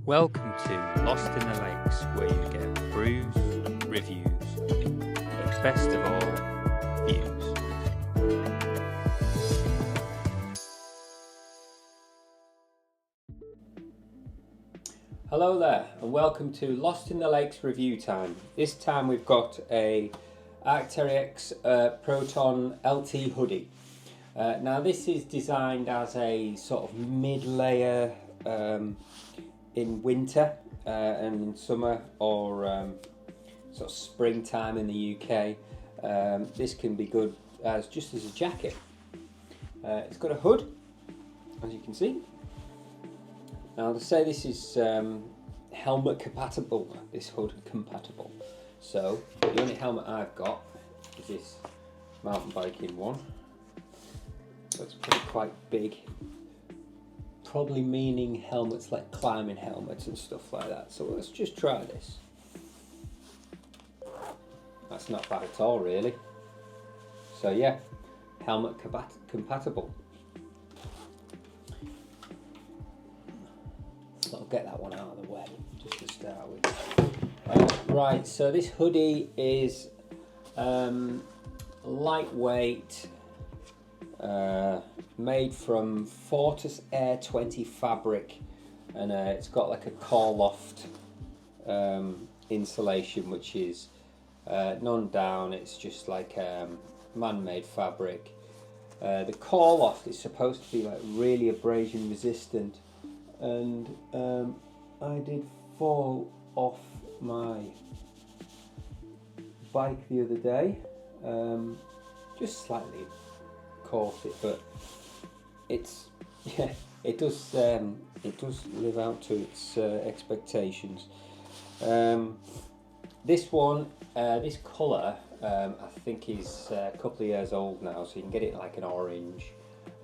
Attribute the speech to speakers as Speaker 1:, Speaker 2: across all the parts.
Speaker 1: Welcome to Lost in the Lakes, where you get brews, reviews, but best of all, views. Hello there, and welcome to Lost in the Lakes review time. This time we've got a Arc'teryx Proton LT hoodie. Now this is designed as a sort of mid-layer in winter and in summer, or sort of springtime in the UK. This can be good as just as a jacket. It's got a hood, as you can see. Now to say this is helmet compatible, this hood compatible. So the only helmet I've got is this mountain biking one. So it's quite big. Probably meaning helmets like climbing helmets and stuff like that. So let's just try this. That's not bad at all, really. So yeah, helmet compatible. So I'll get that one out of the way just to start with. Right, so this hoodie is lightweight. Made from Fortis Air 20 fabric, and it's got like a core loft insulation, which is non-down. It's just like man-made fabric. The core loft is supposed to be like really abrasion resistant, and I did fall off my bike the other day, just slightly caught it, but it's it does live out to its expectations. This one, this colour, I think is a couple of years old now, so you can get it like an orange,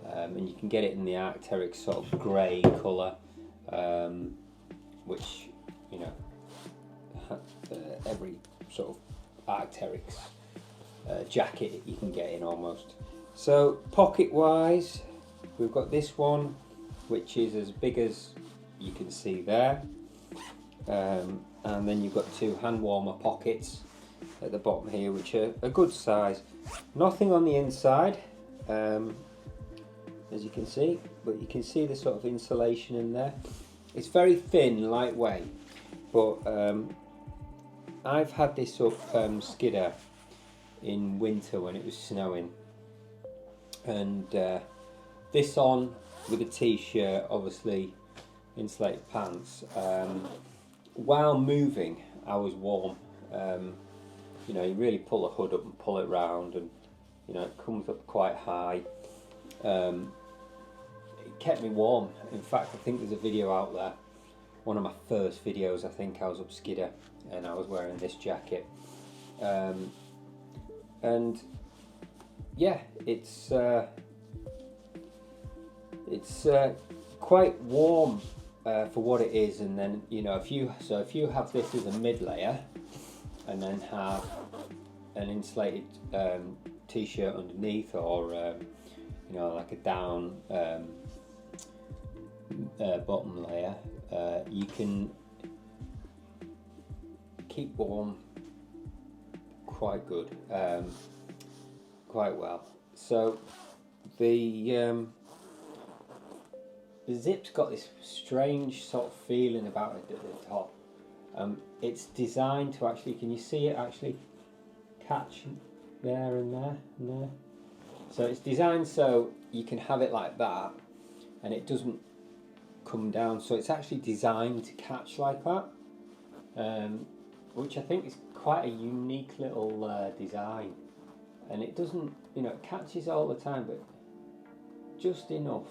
Speaker 1: and you can get it in the Arc'teryx sort of grey colour, which, you know, every sort of Arc'teryx jacket you can get in almost. So pocket wise, we've got this one, which is as big as you can see there, and then you've got two hand warmer pockets at the bottom here, which are a good size. Nothing on the inside, as you can see, but you can see the sort of insulation in there. It's very thin, lightweight, but I've had this up Skidder in winter when it was snowing, and this on with a t-shirt, obviously insulated pants. While moving, I was warm. You know, you really pull the hood up and pull it round, and you know, it comes up quite high. It kept me warm. In fact, I think there's a video out there, one of my first videos. I think I was up Skidder and I was wearing this jacket, and yeah, it's quite warm for what it is. And then, you know, if you have this as a mid layer and then have an insulated t-shirt underneath, or you know, like a down bottom layer, you can keep warm quite good, quite well. So the zip's got this strange sort of feeling about it at the top. It's designed to actually, can you see it actually catch there and there and there? So it's designed so you can have it like that and it doesn't come down, so it's actually designed to catch like that, which I think is quite a unique little design. And it doesn't, you know, it catches all the time, but just enough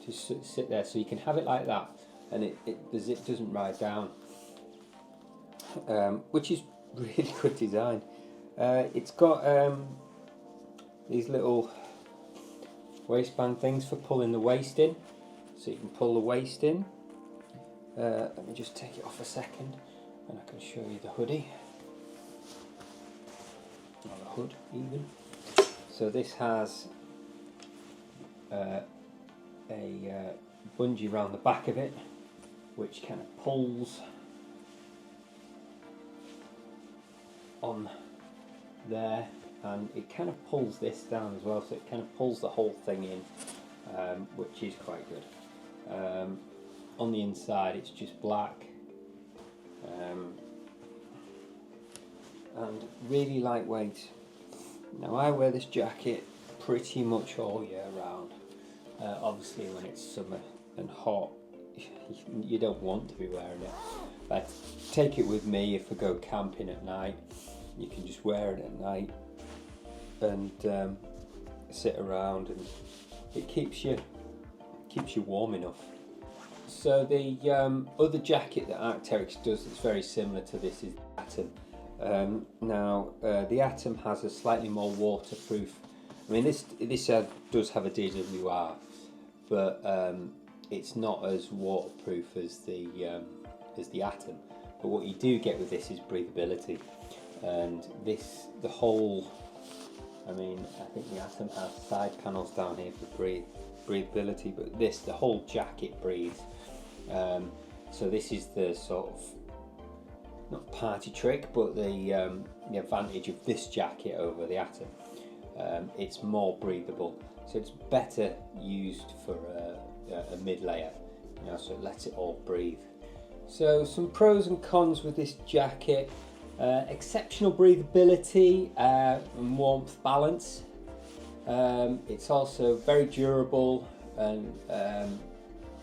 Speaker 1: to sit there, so you can have it like that, and the zip doesn't ride down, which is really good design. It's got these little waistband things for pulling the waist in, so you can pull the waist in. Let me just take it off a second, and I can show you the hoodie. Or the hood even. So this has a bungee around the back of it, which kind of pulls on there, and it kind of pulls this down as well, so it kind of pulls the whole thing in, which is quite good. On the inside it's just black, and really lightweight. Now I wear this jacket pretty much all year round. Obviously when it's summer and hot you don't want to be wearing it. I take it with me if I go camping at night. You can just wear it at night and sit around, and it keeps you warm enough. So the other jacket that Arc'teryx does that's very similar to this is Atom. Now the Atom has a slightly more waterproof. I mean this does have a DWR, but it's not as waterproof as the Atom. But what you do get with this is breathability, and the whole. I mean, I think the Atom has side panels down here for breathability, but the whole jacket breathes. So this is the sort of, not party trick, but the advantage of this jacket over the Atom. It's more breathable, so it's better used for a mid layer, so it lets it all breathe. So some pros and cons with this jacket: exceptional breathability and warmth balance. It's also very durable and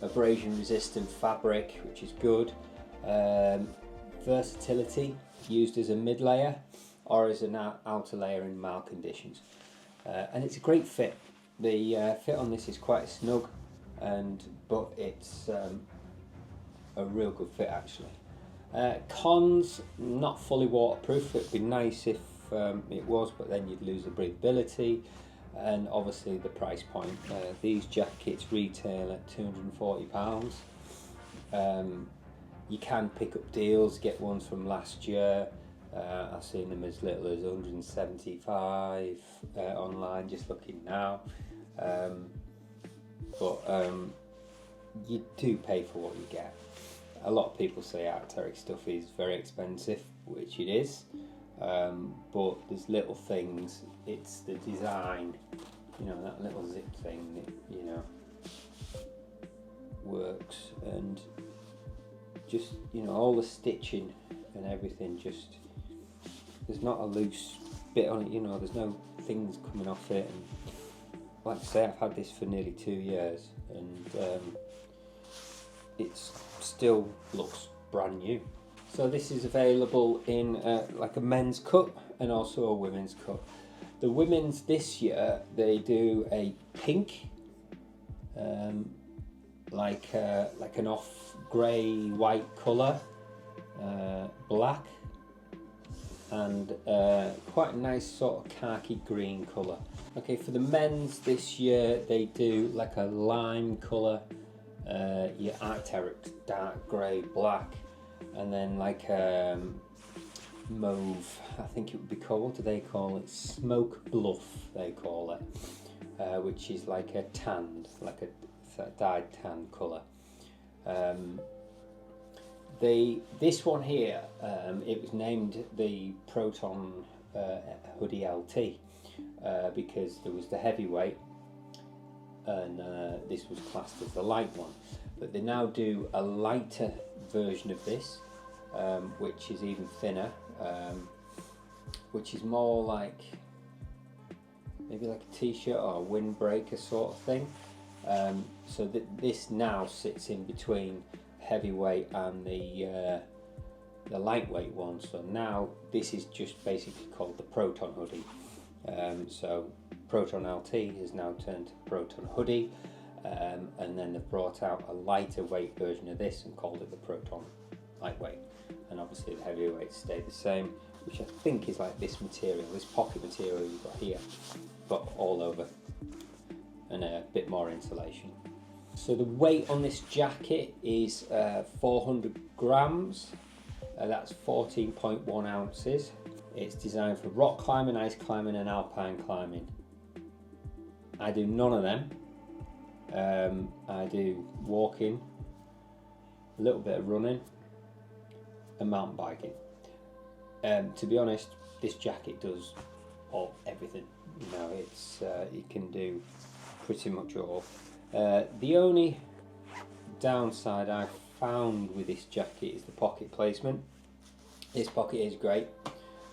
Speaker 1: abrasion resistant fabric, which is good. Versatility, used as a mid layer or as an outer layer in mild conditions, and it's a great fit. The fit on this is quite snug, but it's a real good fit actually. Cons: not fully waterproof. It'd be nice if it was, but then you'd lose the breathability, and obviously the price point. These jackets retail at £240. You can pick up deals, get ones from last year. I've seen them as little as 175 online, just looking now. But you do pay for what you get. A lot of people say Arc'teryx stuff is very expensive, which it is, but there's little things. It's the design, that little zip thing that works, and just all the stitching and everything. Just there's not a loose bit on it. There's no things coming off it. And like I say, I've had this for nearly 2 years, and it still looks brand new. So this is available in like a men's cut and also a women's cut. The women's this year, they do a pink, like an off grey white colour, black, and quite a nice sort of khaki green colour. Okay, for the men's this year, they do like a lime colour, your Arc'teryx dark grey, black, and then like mauve, I think it would be called, what do they call it? Smoke Bluff, they call it, which is like a tanned, like a dyed tan colour. This one here, it was named the Proton Hoody LT because there was the heavyweight, and this was classed as the light one. But they now do a lighter version of this, which is even thinner, which is more like maybe like a t-shirt or a windbreaker sort of thing. So this now sits in between heavyweight and the lightweight one. So now this is just basically called the Proton Hoodie. So Proton LT has now turned to Proton Hoodie, and then they've brought out a lighter weight version of this and called it the Proton Lightweight. And obviously the heavyweights stayed the same, which I think is like this material, this pocket material you've got here, but all over, and a bit more insulation. So the weight on this jacket is 400 grams, that's 14.1 ounces. It's designed for rock climbing, ice climbing and alpine climbing. I do none of them. I do walking, a little bit of running, and mountain biking. To be honest, this jacket does everything. You know, it can do pretty much all. The only downside I've found with this jacket is the pocket placement. This pocket is great,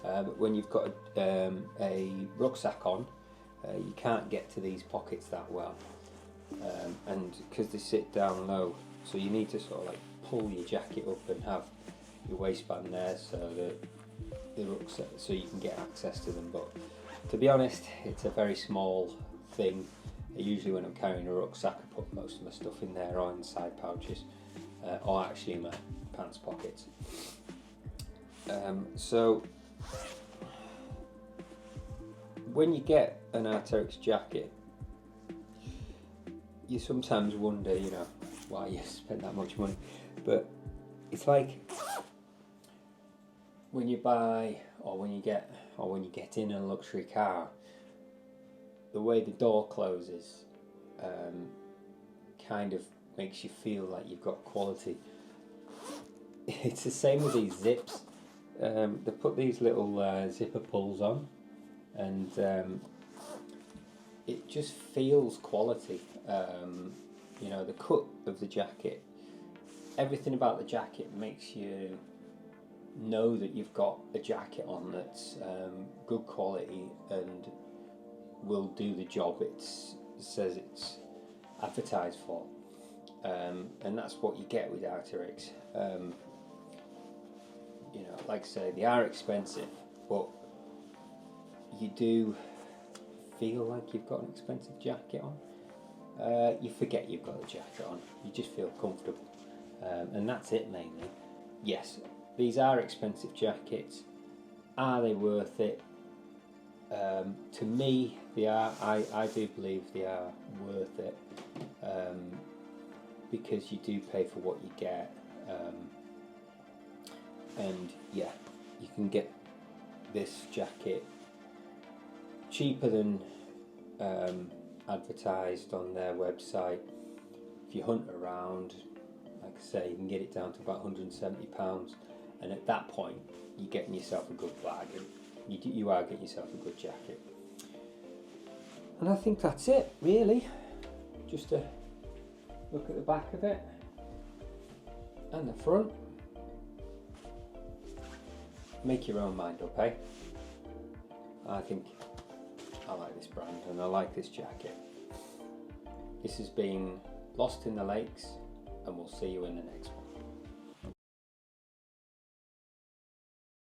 Speaker 1: but when you've got a rucksack on, you can't get to these pockets that well, and because they sit down low, so you need to sort of like pull your jacket up and have your waistband there so that the rucksack, so you can get access to them. But to be honest, it's a very small thing. Usually when I'm carrying a rucksack, I put most of my stuff in there or in side pouches, or actually in my pants pockets. So when you get an Arc'teryx jacket, you sometimes wonder, you know, why you spent that much money. But it's like when you buy or when you get in a luxury car, the way the door closes kind of makes you feel like you've got quality. It's the same with these zips. They put these little zipper pulls on, and it just feels quality. You know, the cut of the jacket, everything about the jacket makes you know that you've got a jacket on that's good quality and will do the job it says it's advertised for, and that's what you get with Arc'teryx. You know, like I say, they are expensive, but you do feel like you've got an expensive jacket on. You forget you've got a jacket on, you just feel comfortable, and that's it mainly. Yes, these are expensive jackets. Are they worth it? To me, they are. I do believe they are worth it, because you do pay for what you get, and yeah, you can get this jacket cheaper than advertised on their website. If you hunt around, like I say, you can get it down to about £170, and at that point, you're getting yourself a good bargain. You are getting yourself a good jacket. And I think that's it, really. Just a look at the back of it and the front. Make your own mind up, eh? I think I like this brand and I like this jacket. This has been Lost in the Lakes, and we'll see you in the next one.